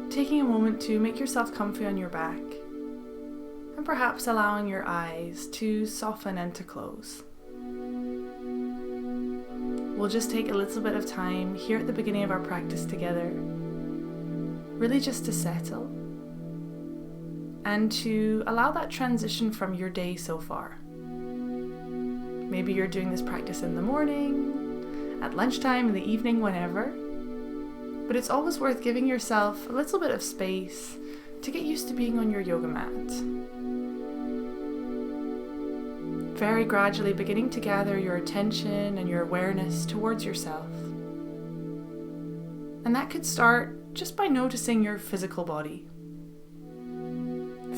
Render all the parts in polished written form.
taking a moment to make yourself comfy on your back, and perhaps allowing your eyes to soften and to close. We'll just take a little bit of time here at the beginning of our practice together, really just to settle and to allow that transition from your day so far. Maybe you're doing this practice in the morning, at lunchtime, in the evening, whenever. But it's always worth giving yourself a little bit of space to get used to being on your yoga mat. Very gradually beginning to gather your attention and your awareness towards yourself. And that could start just by noticing your physical body.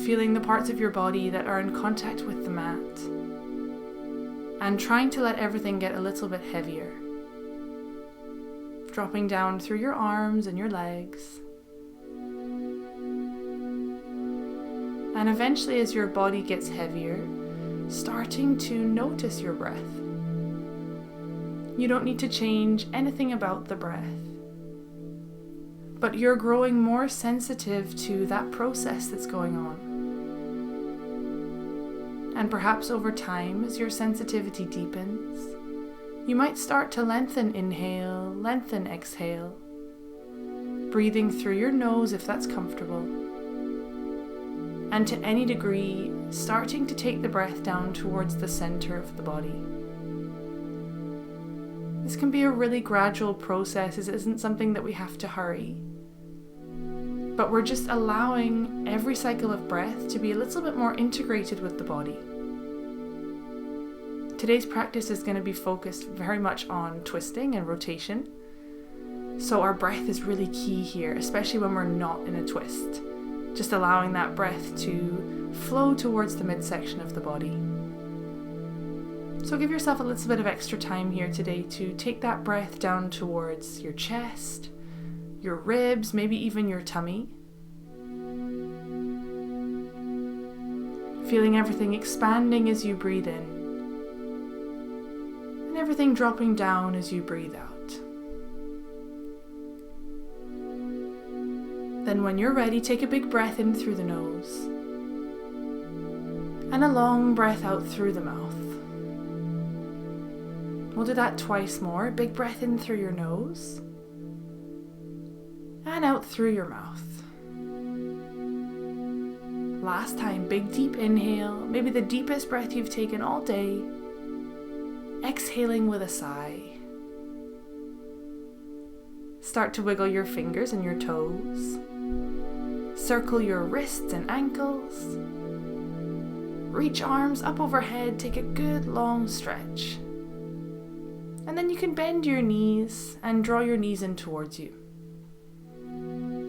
Feeling the parts of your body that are in contact with the mat. And trying to let everything get a little bit heavier. Dropping down through your arms and your legs. And eventually, as your body gets heavier, starting to notice your breath. You don't need to change anything about the breath, but you're growing more sensitive to that process that's going on. And perhaps over time, as your sensitivity deepens, you might start to lengthen inhale, lengthen exhale, breathing through your nose if that's comfortable. And to any degree, starting to take the breath down towards the center of the body. This can be a really gradual process, as it isn't something that we have to hurry. But we're just allowing every cycle of breath to be a little bit more integrated with the body. Today's practice is going to be focused very much on twisting and rotation. So our breath is really key here, especially when we're not in a twist. Just allowing that breath to flow towards the midsection of the body. So give yourself a little bit of extra time here today to take that breath down towards your chest, your ribs, maybe even your tummy. Feeling everything expanding as you breathe in. And everything dropping down as you breathe out. Then when you're ready, take a big breath in through the nose. And a long breath out through the mouth. We'll do that twice more. Big breath in through your nose. And out through your mouth. Last time, big deep inhale. Maybe the deepest breath you've taken all day. Exhaling with a sigh. Start to wiggle your fingers and your toes. Circle your wrists and ankles. Reach arms up overhead, take a good long stretch. And then you can bend your knees and draw your knees in towards you.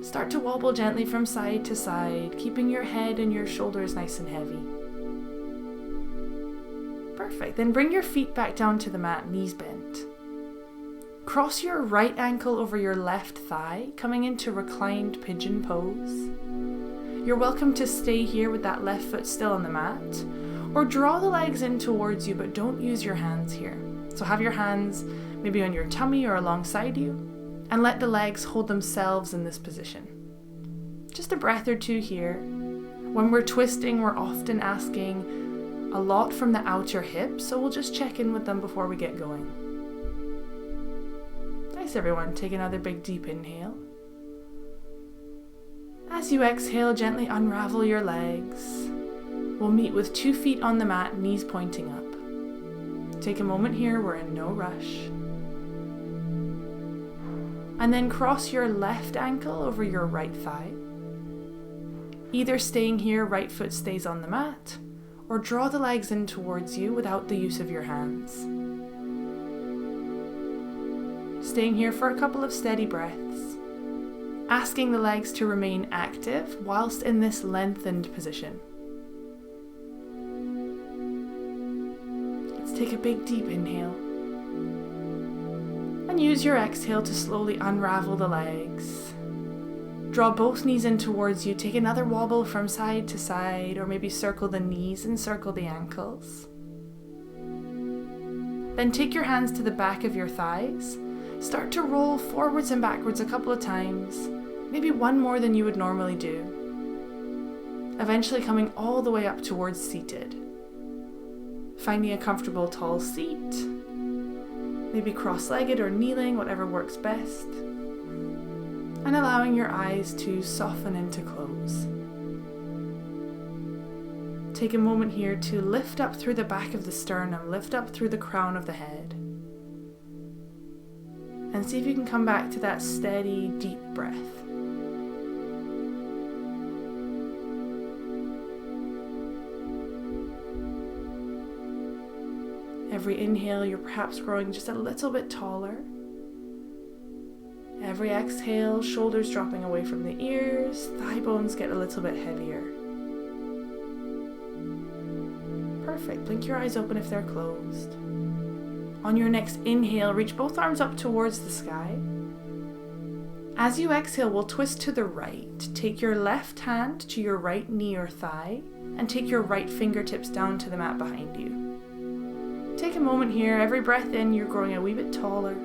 Start to wobble gently from side to side, keeping your head and your shoulders nice and heavy. Perfect. Then bring your feet back down to the mat, knees bent. Cross your right ankle over your left thigh, coming into reclined pigeon pose. You're welcome to stay here with that left foot still on the mat, or draw the legs in towards you, but don't use your hands here. So have your hands maybe on your tummy or alongside you, and let the legs hold themselves in this position. Just a breath or two here. When we're twisting, we're often asking a lot from the outer hips, so we'll just check in with them before we get going. Nice, everyone. Take another big deep inhale. As you exhale, gently unravel your legs. We'll meet with 2 feet on the mat, knees pointing up. Take a moment here, we're in no rush. And then cross your left ankle over your right thigh. Either staying here, right foot stays on the mat, or draw the legs in towards you without the use of your hands. Staying here for a couple of steady breaths, asking the legs to remain active whilst in this lengthened position. Let's take a big deep inhale. And use your exhale to slowly unravel the legs. Draw both knees in towards you. Take another wobble from side to side, or maybe circle the knees and circle the ankles. Then take your hands to the back of your thighs. Start to roll forwards and backwards a couple of times, Maybe one more than you would normally do. Eventually coming all the way up towards seated. Finding a comfortable tall seat, maybe cross-legged or kneeling, whatever works best. And allowing your eyes to soften into close. Take a moment here to lift up through the back of the sternum, lift up through the crown of the head. And see if you can come back to that steady, deep breath. Every inhale, you're perhaps growing just a little bit taller. Every exhale, shoulders dropping away from the ears, thigh bones get a little bit heavier. Perfect. Blink your eyes open if they're closed. On your next inhale, reach both arms up towards the sky. As you exhale, we'll twist to the right. Take your left hand to your right knee or thigh and take your right fingertips down to the mat behind you. Take a moment here. Every breath in, you're growing a wee bit taller.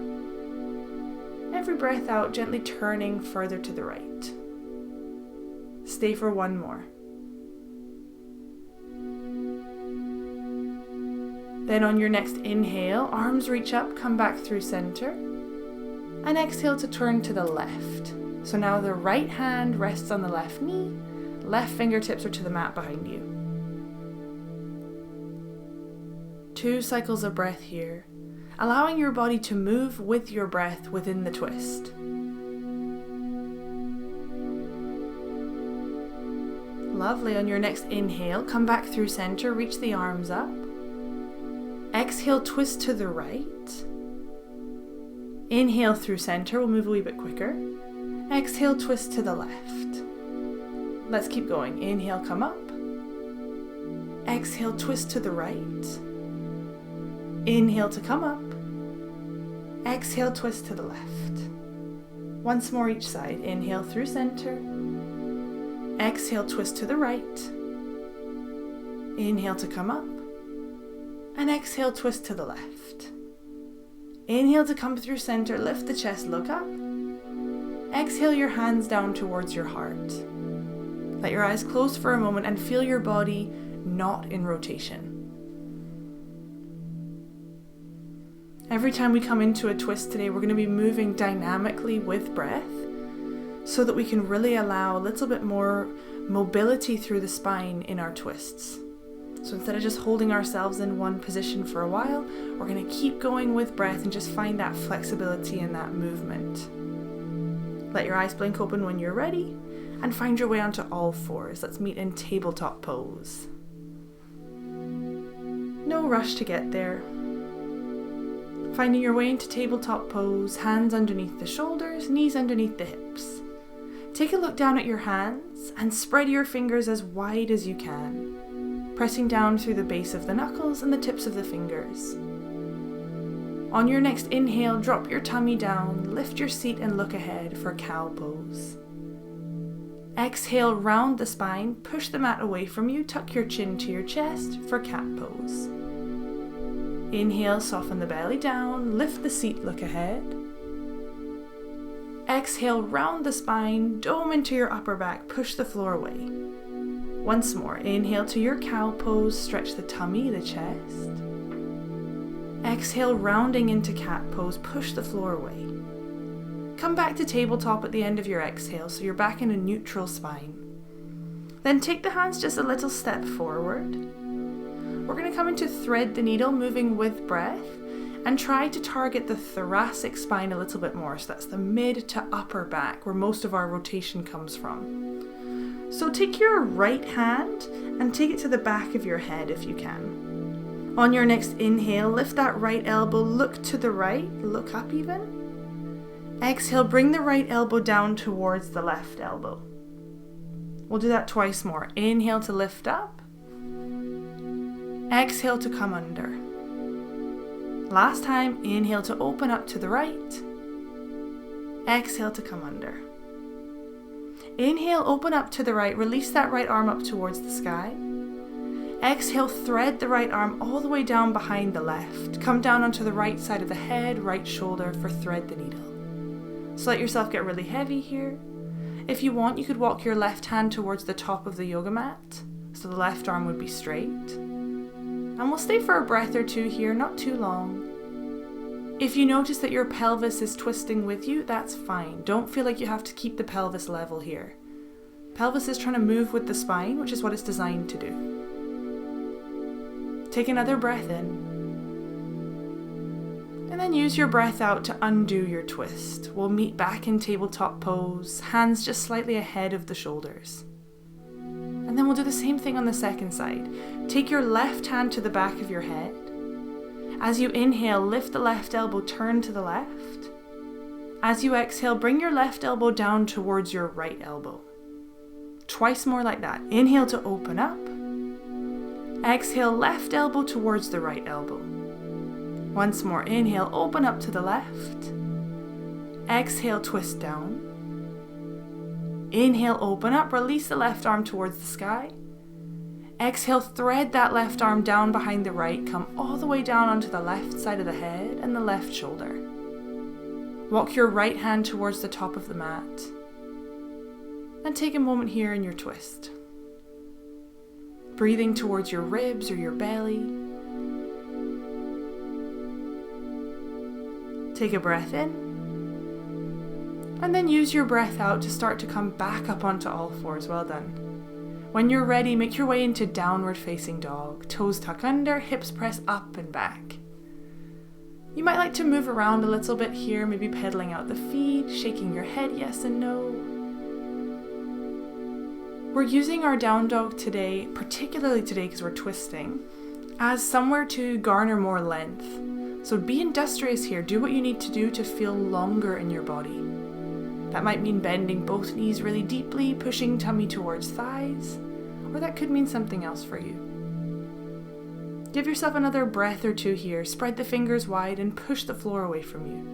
Every breath out, gently turning further to the right. Stay for one more. Then on your next inhale, arms reach up, come back through center. And exhale to turn to the left. So now the right hand rests on the left knee, left fingertips are to the mat behind you. 2 cycles of breath here, allowing your body to move with your breath within the twist. Lovely. On your next inhale, come back through center, reach the arms up. Exhale, twist to the right. Inhale through center, we'll move a wee bit quicker. Exhale, twist to the left. Let's keep going. Inhale, come up. Exhale, twist to the right. Inhale to come up. Exhale, twist to the left. Once more each side. Inhale through center. Exhale, twist to the right. Inhale to come up. And exhale, twist to the left. Inhale to come through center, lift the chest, look up. Exhale your hands down towards your heart. Let your eyes close for a moment and feel your body not in rotation. Every time we come into a twist today, we're going to be moving dynamically with breath so that we can really allow a little bit more mobility through the spine in our twists. So instead of just holding ourselves in one position for a while, we're going to keep going with breath and just find that flexibility and that movement. Let your eyes blink open when you're ready and find your way onto all fours. Let's meet in tabletop pose. No rush to get there. Finding your way into tabletop pose, hands underneath the shoulders, knees underneath the hips. Take a look down at your hands and spread your fingers as wide as you can. Pressing down through the base of the knuckles and the tips of the fingers. On your next inhale, drop your tummy down, lift your seat and look ahead for cow pose. Exhale, round the spine, push the mat away from you, tuck your chin to your chest for cat pose. Inhale, soften the belly down, lift the seat, look ahead. Exhale, round the spine, dome into your upper back, push the floor away. Once more, inhale to your cow pose, stretch the tummy, the chest. Exhale, rounding into cat pose, push the floor away. Come back to tabletop at the end of your exhale, so you're back in a neutral spine. Then take the hands just a little step forward. We're going to come into thread the needle, moving with breath, and try to target the thoracic spine a little bit more. So that's the mid to upper back, where most of our rotation comes from. So take your right hand and take it to the back of your head if you can. On your next inhale, lift that right elbow, look to the right, look up even. Exhale, bring the right elbow down towards the left elbow. We'll do that twice more. Inhale to lift up. Exhale to come under. Last time, inhale to open up to the right. Exhale to come under. Inhale, open up to the right, release that right arm up towards the sky. Exhale, thread the right arm all the way down behind the left. Come down onto the right side of the head, right shoulder for thread the needle. So let yourself get really heavy here. If you want, you could walk your left hand towards the top of the yoga mat, so the left arm would be straight. And we'll stay for a breath or two here, not too long. If you notice that your pelvis is twisting with you, that's fine. Don't feel like you have to keep the pelvis level here. Pelvis is trying to move with the spine, which is what it's designed to do. Take another breath in. And then use your breath out to undo your twist. We'll meet back in tabletop pose, hands just slightly ahead of the shoulders. And then we'll do the same thing on the second side. Take your left hand to the back of your head. As you inhale, lift the left elbow, turn to the left. As you exhale, bring your left elbow down towards your right elbow. Twice more like that. Inhale to open up. Exhale, left elbow towards the right elbow. Once more, inhale, open up to the left. Exhale, twist down. Inhale, open up, release the left arm towards the sky. Exhale, thread that left arm down behind the right, come all the way down onto the left side of the head and the left shoulder. Walk your right hand towards the top of the mat. And take a moment here in your twist. Breathing towards your ribs or your belly. Take a breath in. And then use your breath out to start to come back up onto all fours. Well done. When you're ready, make your way into downward facing dog. Toes tuck under, hips press up and back. You might like to move around a little bit here, maybe pedaling out the feet, shaking your head yes and no. We're using our down dog today, particularly today because we're twisting, as somewhere to garner more length. So be industrious here. Do what you need to do to feel longer in your body. That might mean bending both knees really deeply, pushing tummy towards thighs, or that could mean something else for you. Give yourself another breath or two here. Spread the fingers wide and push the floor away from you.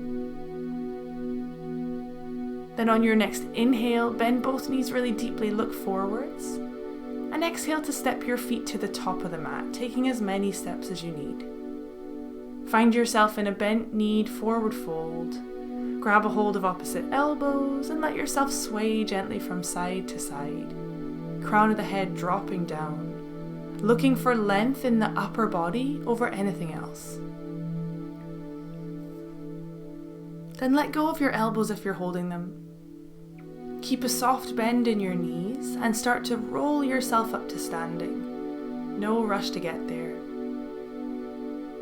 Then on your next inhale, bend both knees really deeply, look forwards, and exhale to step your feet to the top of the mat, taking as many steps as you need. Find yourself in a bent knee forward fold. Grab a hold of opposite elbows and let yourself sway gently from side to side. Crown of the head dropping down, looking for length in the upper body over anything else. Then let go of your elbows if you're holding them. Keep a soft bend in your knees and start to roll yourself up to standing. No rush to get there.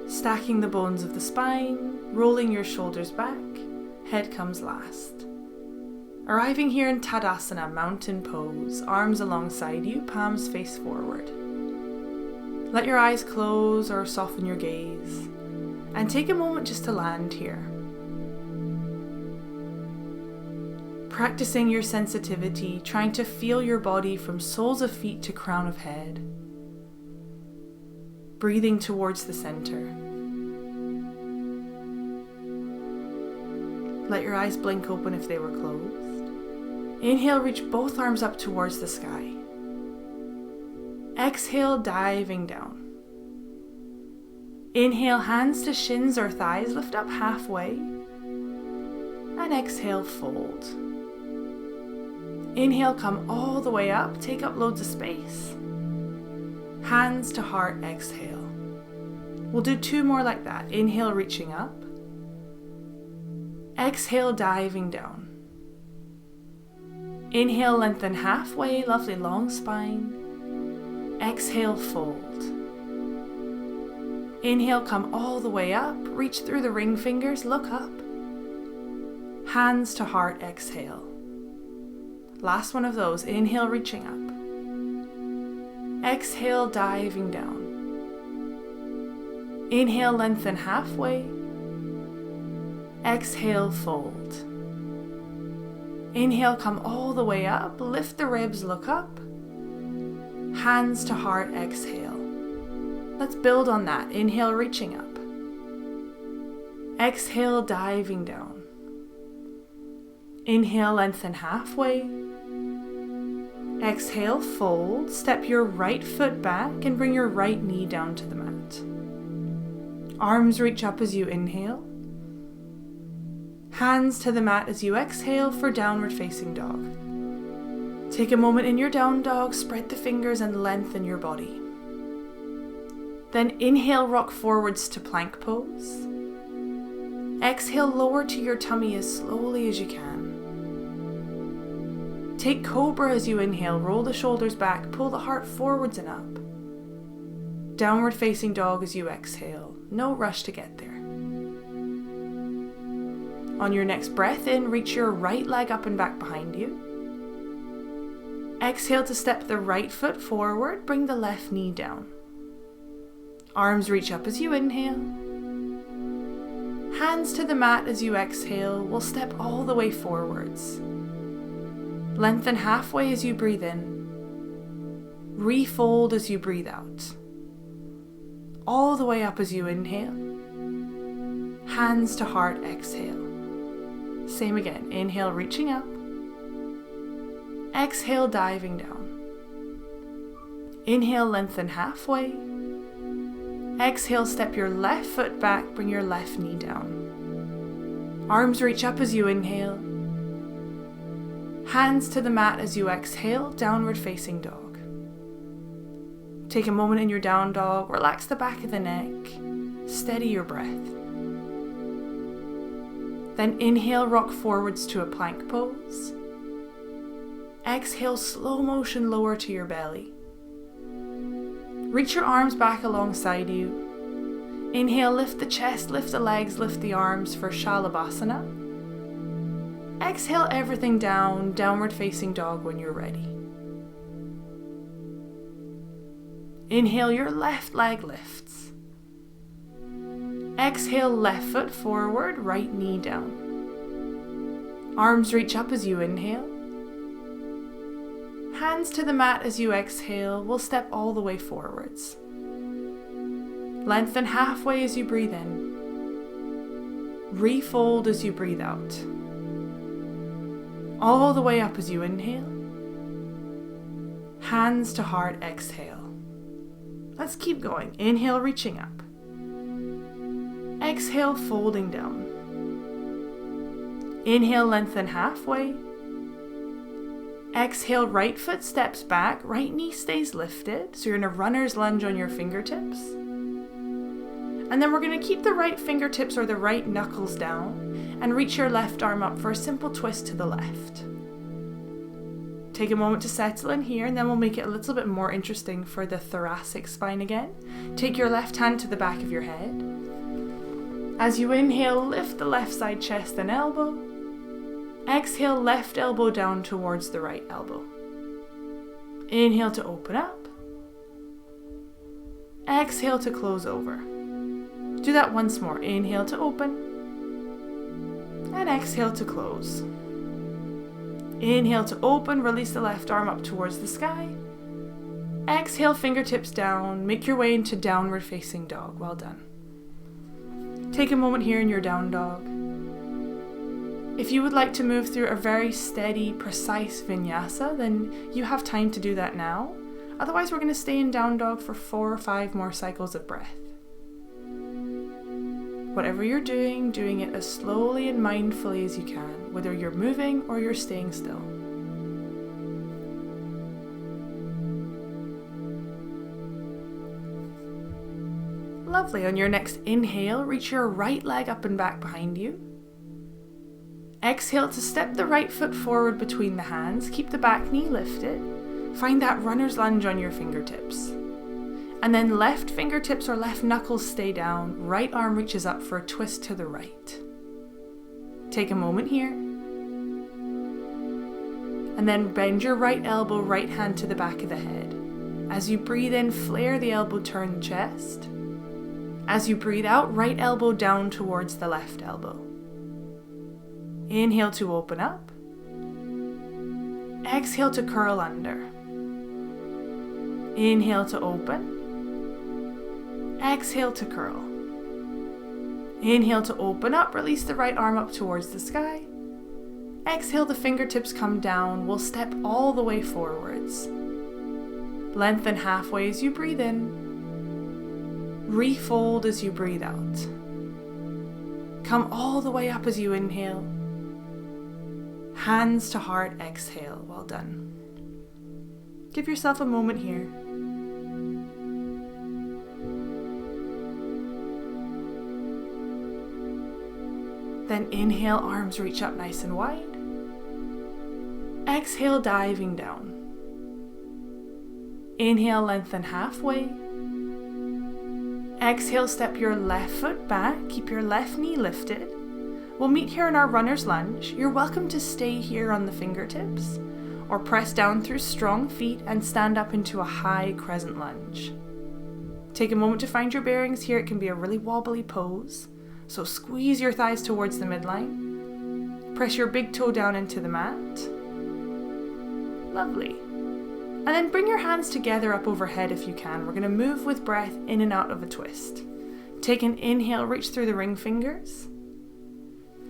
Stacking the bones of the spine, rolling your shoulders back, head comes last. Arriving here in Tadasana, mountain pose, arms alongside you, palms face forward. Let your eyes close or soften your gaze, and take a moment just to land here. Practicing your sensitivity, trying to feel your body from soles of feet to crown of head. Breathing towards the center. Let your eyes blink open if they were closed. Inhale, reach both arms up towards the sky. Exhale, diving down. Inhale, hands to shins or thighs, lift up halfway. And exhale, fold. Inhale, come all the way up, take up loads of space. Hands to heart, exhale. We'll do two more like that. Inhale, reaching up. Exhale, diving down. Inhale, lengthen halfway, lovely long spine. Exhale, fold. Inhale, come all the way up, reach through the ring fingers, look up. Hands to heart, exhale. Last one of those, inhale, reaching up. Exhale, diving down. Inhale, lengthen halfway. Exhale, fold. Inhale, come all the way up, lift the ribs, look up. Hands to heart, exhale. Let's build on that. Inhale, reaching up. Exhale, diving down. Inhale, lengthen halfway. Exhale, fold. Step your right foot back and bring your right knee down to the mat. Arms reach up as you inhale. Hands to the mat as you exhale for downward facing dog. Take a moment in your down dog, spread the fingers and lengthen your body. Then inhale, rock forwards to plank pose. Exhale, lower to your tummy as slowly as you can. Take cobra as you inhale, roll the shoulders back, pull the heart forwards and up. Downward facing dog as you exhale, no rush to get there. On your next breath in, reach your right leg up and back behind you. Exhale to step the right foot forward, bring the left knee down. Arms reach up as you inhale. Hands to the mat as you exhale, we'll step all the way forwards. Lengthen halfway as you breathe in. Refold as you breathe out. All the way up as you inhale. Hands to heart, exhale. Same again, inhale, reaching up. Exhale, diving down. Inhale, lengthen halfway. Exhale, step your left foot back, bring your left knee down. Arms reach up as you inhale. Hands to the mat as you exhale, downward facing dog. Take a moment in your down dog, relax the back of the neck, steady your breath. Then inhale, rock forwards to a plank pose. Exhale, slow motion lower to your belly. Reach your arms back alongside you. Inhale, lift the chest, lift the legs, lift the arms for Shalabhasana. Exhale everything down, downward facing dog when you're ready. Inhale, your left leg lifts. Exhale, left foot forward, right knee down. Arms reach up as you inhale. Hands to the mat as you exhale, we'll step all the way forwards. Lengthen halfway as you breathe in. Refold as you breathe out. All the way up as you inhale. Hands to heart, exhale. Let's keep going. Inhale, reaching up. Exhale, folding down. Inhale, lengthen halfway. Exhale, right foot steps back, right knee stays lifted. So you're in a runner's lunge on your fingertips. And then we're going to keep the right fingertips or the right knuckles down and reach your left arm up for a simple twist to the left. Take a moment to settle in here, and then we'll make it a little bit more interesting for the thoracic spine again. Take your left hand to the back of your head. As you inhale, lift the left side chest and elbow. Exhale, left elbow down towards the right elbow. Inhale to open up. Exhale to close over. Do that once more. Inhale to open. And exhale to close. Inhale to open, release the left arm up towards the sky. Exhale, fingertips down, make your way into downward facing dog. Well done. Take a moment here in your down dog. If you would like to move through a very steady, precise vinyasa, then you have time to do that now. Otherwise, we're going to stay in down dog for 4 or 5 more cycles of breath. Whatever you're doing it as slowly and mindfully as you can, whether you're moving or you're staying still. Lovely. On your next inhale, reach your right leg up and back behind you. Exhale to step the right foot forward between the hands. Keep the back knee lifted. Find that runner's lunge on your fingertips. And then left fingertips or left knuckles stay down. Right arm reaches up for a twist to the right. Take a moment here. And then bend your right elbow, right hand to the back of the head. As you breathe in, flare the elbow, turn the chest. As you breathe out, right elbow down towards the left elbow. Inhale to open up. Exhale to curl under. Inhale to open. Exhale to curl. Inhale to open up, release the right arm up towards the sky. Exhale, the fingertips come down. We'll step all the way forwards. Lengthen halfway as you breathe in. Refold as you breathe out. Come all the way up as you inhale. Hands to heart, exhale. Well done. Give yourself a moment here. Then inhale, arms reach up nice and wide. Exhale, diving down. Inhale, lengthen halfway. Exhale, step your left foot back, keep your left knee lifted. We'll meet here in our runner's lunge. You're welcome to stay here on the fingertips, or press down through strong feet and stand up into a high crescent lunge. Take a moment to find your bearings here. It can be a really wobbly pose, so squeeze your thighs towards the midline. Press your big toe down into the mat. Lovely. And then bring your hands together up overhead if you can. We're going to move with breath in and out of a twist. Take an inhale, reach through the ring fingers.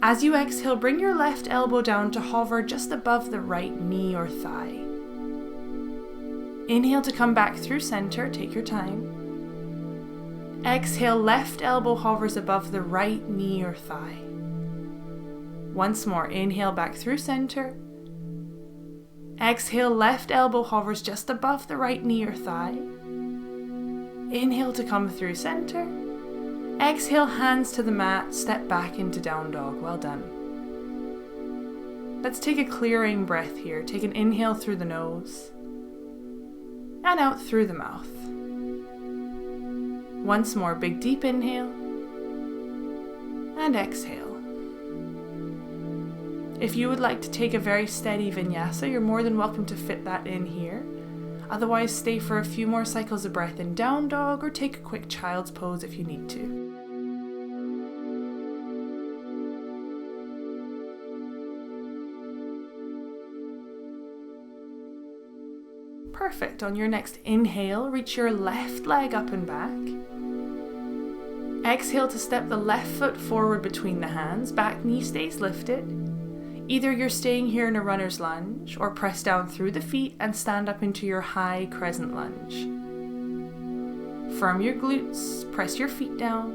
As you exhale, bring your left elbow down to hover just above the right knee or thigh. Inhale to come back through center, take your time. Exhale, left elbow hovers above the right knee or thigh. Once more, inhale back through center. Exhale, left elbow hovers just above the right knee or thigh. Inhale to come through center. Exhale, hands to the mat, step back into down dog. Well done. Let's take a clearing breath here. Take an inhale through the nose and out through the mouth. Once more, big deep inhale and exhale. If you would like to take a very steady vinyasa, you're more than welcome to fit that in here. Otherwise, stay for a few more cycles of breath in down dog or take a quick child's pose if you need to. Perfect. On your next inhale, reach your left leg up and back. Exhale to step the left foot forward between the hands. Back knee stays lifted. Either you're staying here in a runner's lunge or press down through the feet and stand up into your high crescent lunge. Firm your glutes, press your feet down,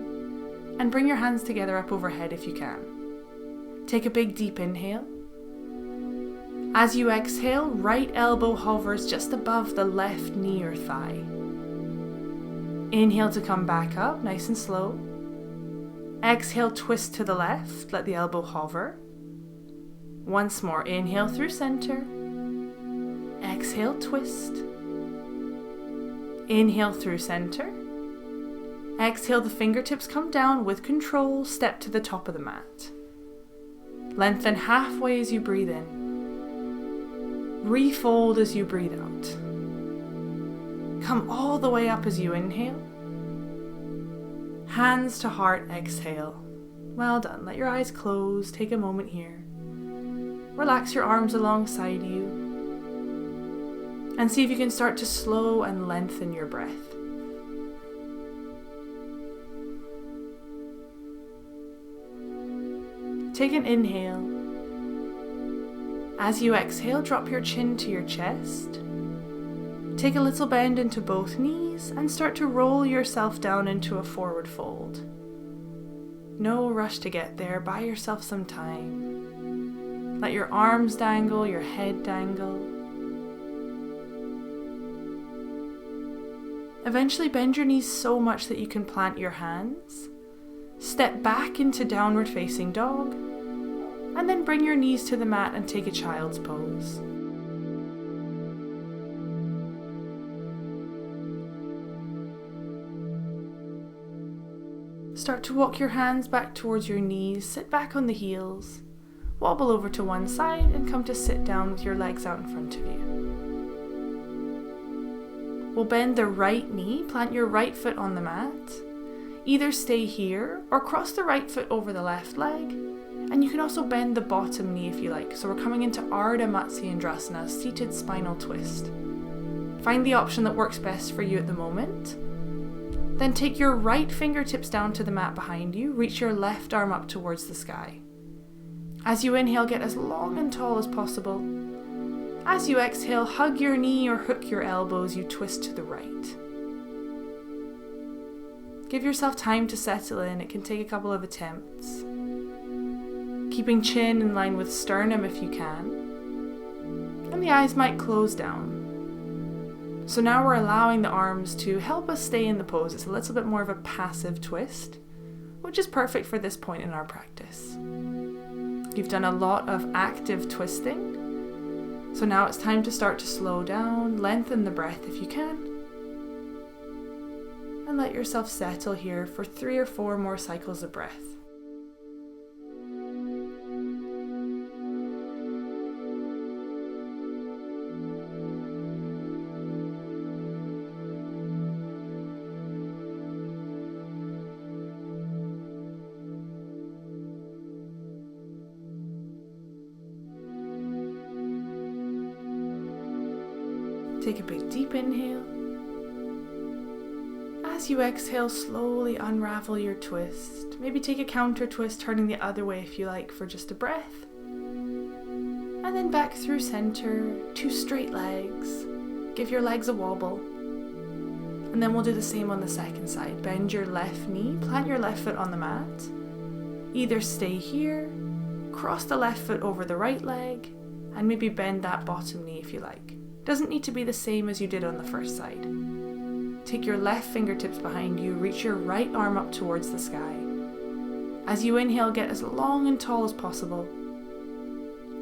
and bring your hands together up overhead if you can. Take a big deep inhale. As you exhale, right elbow hovers just above the left knee or thigh. Inhale to come back up, nice and slow. Exhale, twist to the left, let the elbow hover. Once more, inhale through center. Exhale, twist. Inhale through center. Exhale, the fingertips come down with control, step to the top of the mat. Lengthen halfway as you breathe in. Refold as you breathe out. Come all the way up as you inhale. Hands to heart, exhale. Well done. Let your eyes close. Take a moment here. Relax your arms alongside you. And see if you can start to slow and lengthen your breath. Take an inhale. As you exhale, drop your chin to your chest. Take a little bend into both knees and start to roll yourself down into a forward fold. No rush to get there. Buy yourself some time. Let your arms dangle, your head dangle. Eventually bend your knees so much that you can plant your hands. Step back into downward facing dog. And then bring your knees to the mat and take a child's pose. Start to walk your hands back towards your knees, sit back on the heels, wobble over to one side and come to sit down with your legs out in front of you. We'll bend the right knee, plant your right foot on the mat. Either stay here or cross the right foot over the left leg. And you can also bend the bottom knee if you like. So we're coming into Ardha Matsyendrasana, seated spinal twist. Find the option that works best for you at the moment. Then take your right fingertips down to the mat behind you. Reach your left arm up towards the sky. As you inhale, get as long and tall as possible. As you exhale, hug your knee or hook your elbows. You twist to the right. Give yourself time to settle in. It can take a couple of attempts. Keeping chin in line with sternum if you can. And the eyes might close down. So now we're allowing the arms to help us stay in the pose. It's a little bit more of a passive twist, which is perfect for this point in our practice. You've done a lot of active twisting, so now it's time to start to slow down, lengthen the breath if you can, and let yourself settle here for 3 or 4 more cycles of breath. Take a big deep inhale. As you exhale, slowly unravel your twist. Maybe take a counter twist, turning the other way if you like, for just a breath. And then back through center, 2 straight legs. Give your legs a wobble. And then we'll do the same on the second side. Bend your left knee, plant your left foot on the mat. Either stay here, cross the left foot over the right leg, and maybe bend that bottom knee if you like. Doesn't need to be the same as you did on the first side. Take your left fingertips behind you, reach your right arm up towards the sky. As you inhale, get as long and tall as possible.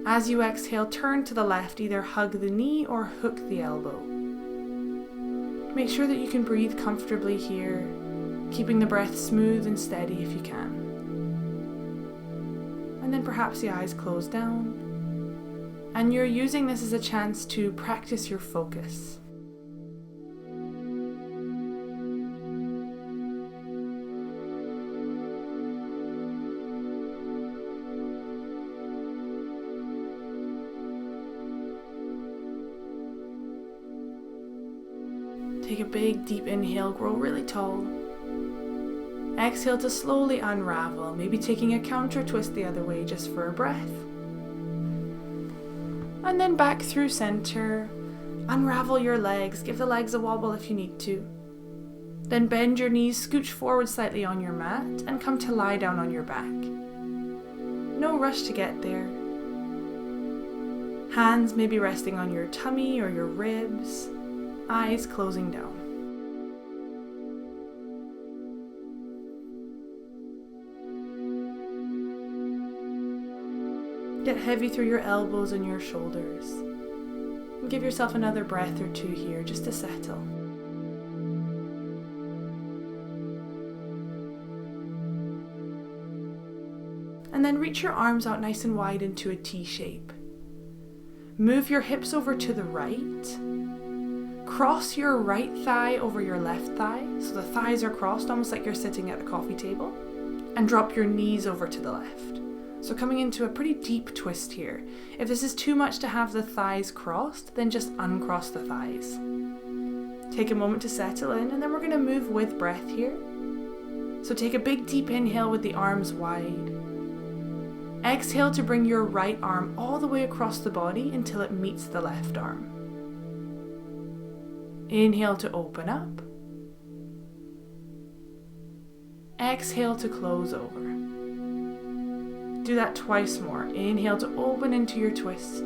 As you exhale, turn to the left, either hug the knee or hook the elbow. Make sure that you can breathe comfortably here, keeping the breath smooth and steady if you can. And then perhaps the eyes close down. And you're using this as a chance to practice your focus. Take a big deep inhale, grow really tall. Exhale to slowly unravel, maybe taking a counter twist the other way just for a breath. And then back through center, unravel your legs, give the legs a wobble if you need to. Then bend your knees, scooch forward slightly on your mat, and come to lie down on your back. No rush to get there. Hands may be resting on your tummy or your ribs, eyes closing down. Get heavy through your elbows and your shoulders. And give yourself another breath or 2 here just to settle. And then reach your arms out nice and wide into a T shape. Move your hips over to the right. Cross your right thigh over your left thigh, so the thighs are crossed, almost like you're sitting at the coffee table. And drop your knees over to the left. So coming into a pretty deep twist here. If this is too much to have the thighs crossed, then just uncross the thighs. Take a moment to settle in, and then we're going to move with breath here. So take a big deep inhale with the arms wide. Exhale to bring your right arm all the way across the body until it meets the left arm. Inhale to open up. Exhale to close over. Do that twice more. Inhale to open into your twist.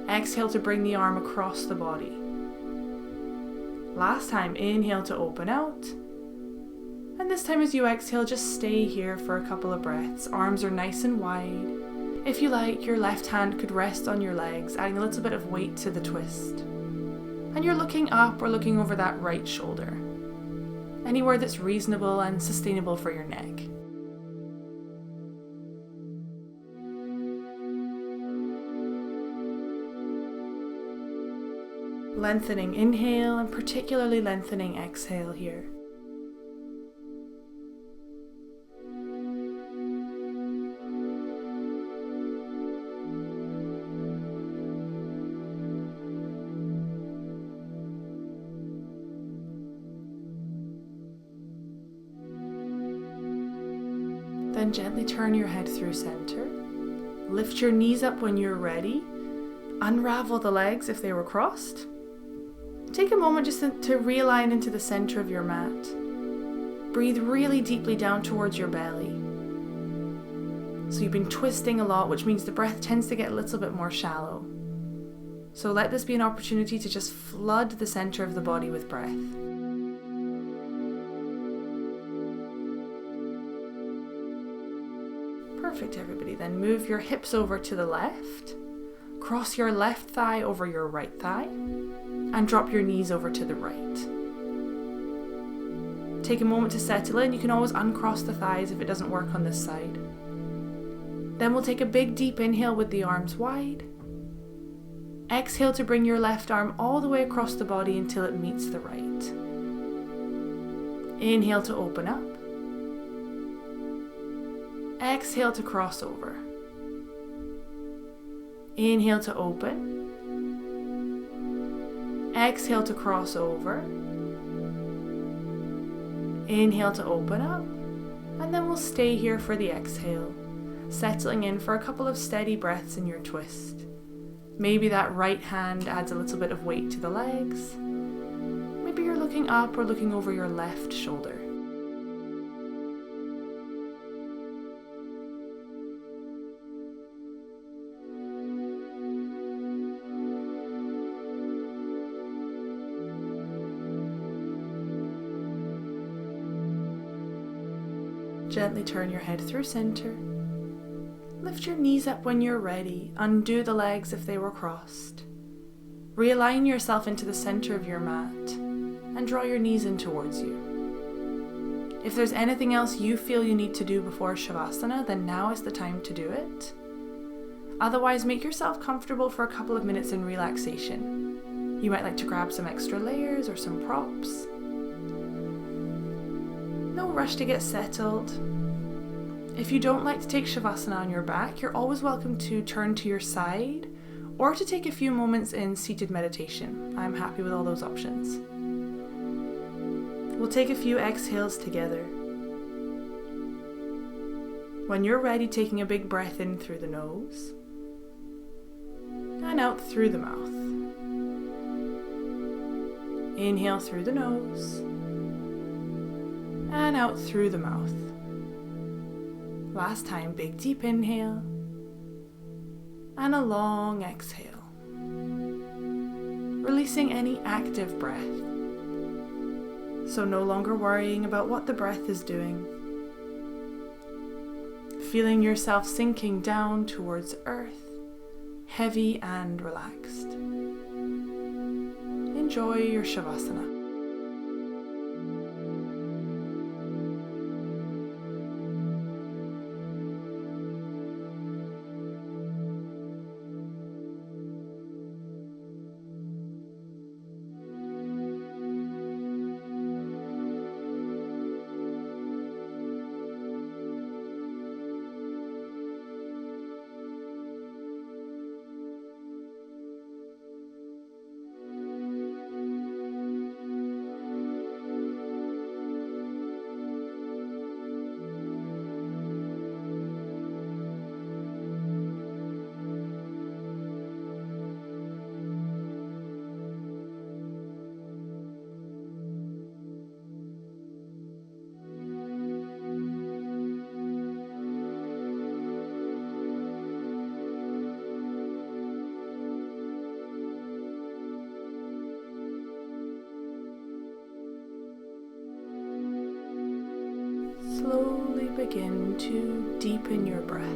Exhale to bring the arm across the body. Last time, inhale to open out. And this time as you exhale, just stay here for a couple of breaths. Arms are nice and wide. If you like, your left hand could rest on your legs, adding a little bit of weight to the twist. And you're looking up or looking over that right shoulder. Anywhere that's reasonable and sustainable for your neck. Lengthening inhale and particularly lengthening exhale here. Then gently turn your head through center. Lift your knees up when you're ready. Unravel the legs if they were crossed. Take a moment just to realign into the center of your mat. Breathe really deeply down towards your belly. So you've been twisting a lot, which means the breath tends to get a little bit more shallow. So let this be an opportunity to just flood the center of the body with breath. Perfect, everybody. Then move your hips over to the left, cross your left thigh over your right thigh, and drop your knees over to the right. Take a moment to settle in. You can always uncross the thighs if it doesn't work on this side. Then we'll take a big deep inhale with the arms wide. Exhale to bring your left arm all the way across the body until it meets the right. Inhale to open up. Exhale to cross over. Inhale to open. Exhale to cross over. Inhale to open up. And then we'll stay here for the exhale, settling in for a couple of steady breaths in your twist. Maybe that right hand adds a little bit of weight to the legs. Maybe you're looking up or looking over your left shoulder. Gently turn your head through center. Lift your knees up when you're ready. Undo the legs if they were crossed. Realign yourself into the center of your mat and draw your knees in towards you. If there's anything else you feel you need to do before Shavasana, then now is the time to do it. Otherwise, make yourself comfortable for a couple of minutes in relaxation. You might like to grab some extra layers or some props. No rush to get settled. If you don't like to take Shavasana on your back, you're always welcome to turn to your side or to take a few moments in seated meditation. I'm happy with all those options. We'll take a few exhales together. When you're ready, taking a big breath in through the nose and out through the mouth. Inhale through the nose and out through the mouth. Last time, big deep inhale and a long exhale. Releasing any active breath. So no longer worrying about what the breath is doing. Feeling yourself sinking down towards earth, heavy and relaxed. Enjoy your Shavasana. Slowly begin to deepen your breath.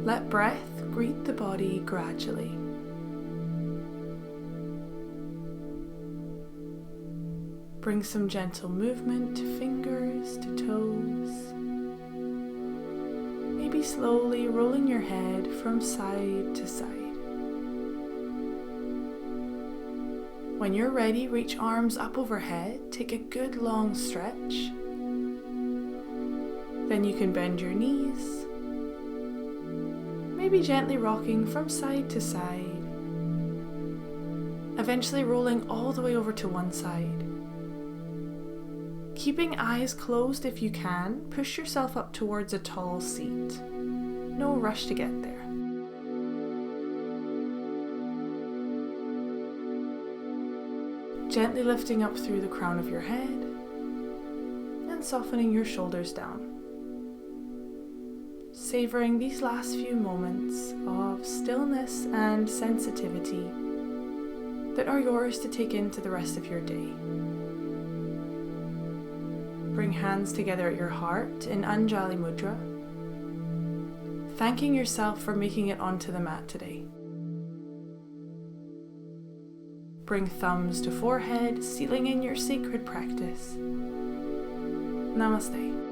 Let breath greet the body gradually. Bring some gentle movement to fingers, to toes. Maybe slowly rolling your head from side to side. When you're ready, reach arms up overhead, take a good long stretch. Then you can bend your knees, maybe gently rocking from side to side, eventually rolling all the way over to one side. Keeping eyes closed if you can, push yourself up towards a tall seat. No rush to get there. Gently lifting up through the crown of your head and softening your shoulders down. Savoring these last few moments of stillness and sensitivity that are yours to take into the rest of your day. Bring hands together at your heart in Anjali Mudra, thanking yourself for making it onto the mat today. Bring thumbs to forehead, sealing in your sacred practice. Namaste.